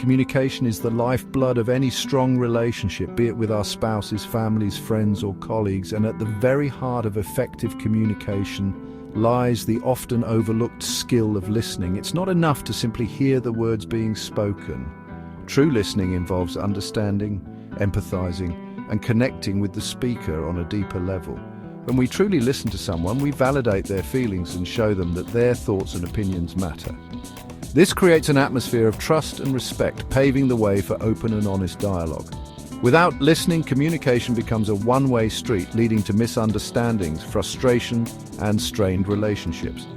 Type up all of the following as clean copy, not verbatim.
Communication is the lifeblood of any strong relationship, be it with our spouses, families, friends, or colleagues, and at the very heart of effective communication lies the often overlooked skill of listening. It's not enough to simply hear the words being spoken. True listening involves understanding, empathizing, and connecting with the speaker on a deeper level. When we truly listen to someone, we validate their feelings and show them that their thoughts and opinions matter. This creates an atmosphere of trust and respect, paving the way for open and honest dialogue. Without listening, communication becomes a one-way street, leading to misunderstandings, frustration, and strained relationships.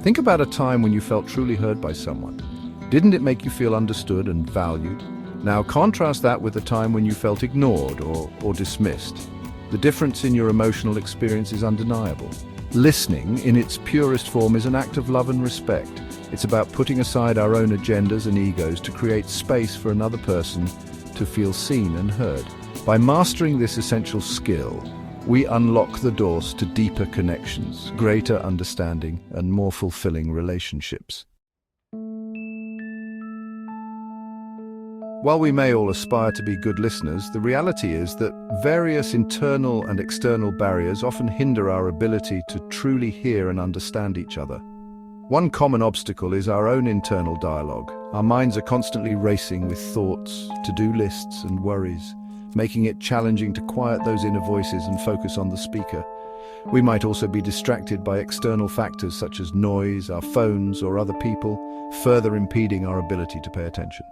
Think about a time when you felt truly heard by someone. Didn't it make you feel understood and valued? Now contrast that with a time when you felt ignored or dismissed. The difference in your emotional experience is undeniable. Listening, in its purest form, is an act of love and respect. It's about putting aside our own agendas and egos to create space for another person to feel seen and heard. By mastering this essential skill, we unlock the doors to deeper connections, greater understanding, and more fulfilling relationships. While we may all aspire to be good listeners, the reality is that various internal and external barriers often hinder our ability to truly hear and understand each other. One common obstacle is our own internal dialogue. Our minds are constantly racing with thoughts, to-do lists, and worries, making it challenging to quiet those inner voices and focus on the speaker. We might also be distracted by external factors such as noise, our phones, or other people, further impeding our ability to pay attention.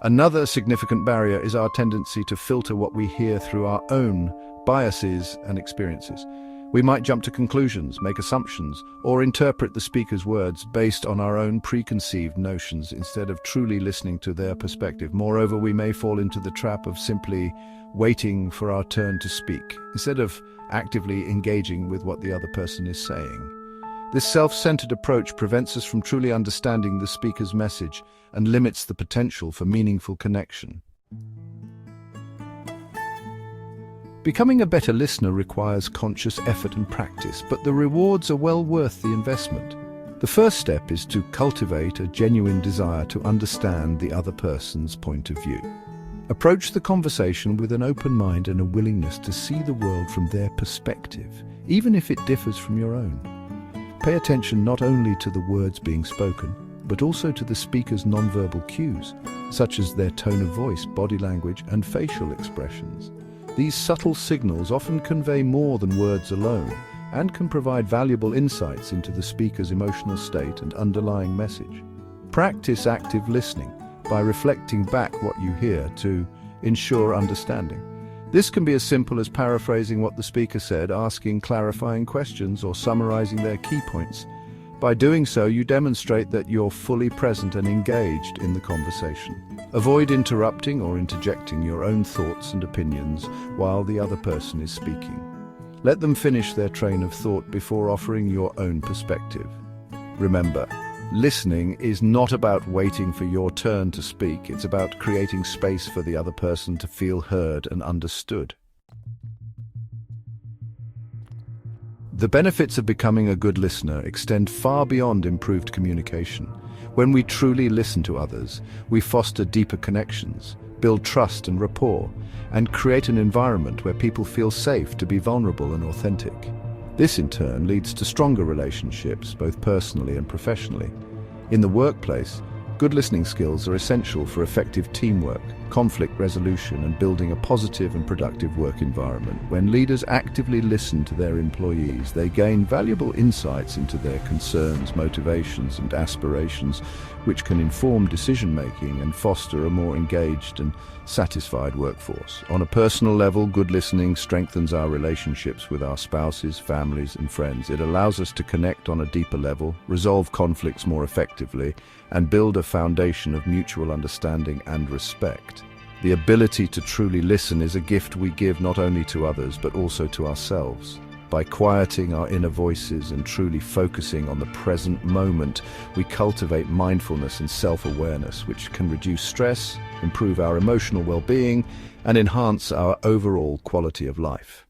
Another significant barrier is our tendency to filter what we hear through our own biases and experiences. We might jump to conclusions, make assumptions, or interpret the speaker's words based on our own preconceived notions instead of truly listening to their perspective. Moreover, we may fall into the trap of simply waiting for our turn to speak, instead of actively engaging with what the other person is saying. This self-centered approach prevents us from truly understanding the speaker's message and limits the potential for meaningful connection. Becoming a better listener requires conscious effort and practice, but the rewards are well worth the investment. The first step is to cultivate a genuine desire to understand the other person's point of view. Approach the conversation with an open mind and a willingness to see the world from their perspective, even if it differs from your own. Pay attention not only to the words being spoken, but also to the speaker's nonverbal cues, such as their tone of voice, body language, and facial expressions. These subtle signals often convey more than words alone and can provide valuable insights into the speaker's emotional state and underlying message. Practice active listening by reflecting back what you hear to ensure understanding. This can be as simple as paraphrasing what the speaker said, asking clarifying questions, or summarizing their key points. By doing so, you demonstrate that you're fully present and engaged in the conversation. Avoid interrupting or interjecting your own thoughts and opinions while the other person is speaking. Let them finish their train of thought before offering your own perspective. Remember, listening is not about waiting for your turn to speak. It's about creating space for the other person to feel heard and understood. The benefits of becoming a good listener extend far beyond improved communication. When we truly listen to others, we foster deeper connections, build trust and rapport, and create an environment where people feel safe to be vulnerable and authentic. This in turn leads to stronger relationships, both personally and professionally. In the workplace, good listening skills are essential for effective teamwork, conflict resolution, and building a positive and productive work environment. When leaders actively listen to their employees, they gain valuable insights into their concerns, motivations, and aspirations, which can inform decision-making and foster a more engaged and satisfied workforce. On a personal level, good listening strengthens our relationships with our spouses, families, and friends. It allows us to connect on a deeper level, resolve conflicts more effectively, and build a foundation of mutual understanding and respect. The ability to truly listen is a gift we give not only to others but also to ourselves. By quieting our inner voices and truly focusing on the present moment, we cultivate mindfulness and self-awareness, which can reduce stress, improve our emotional well-being, and enhance our overall quality of life.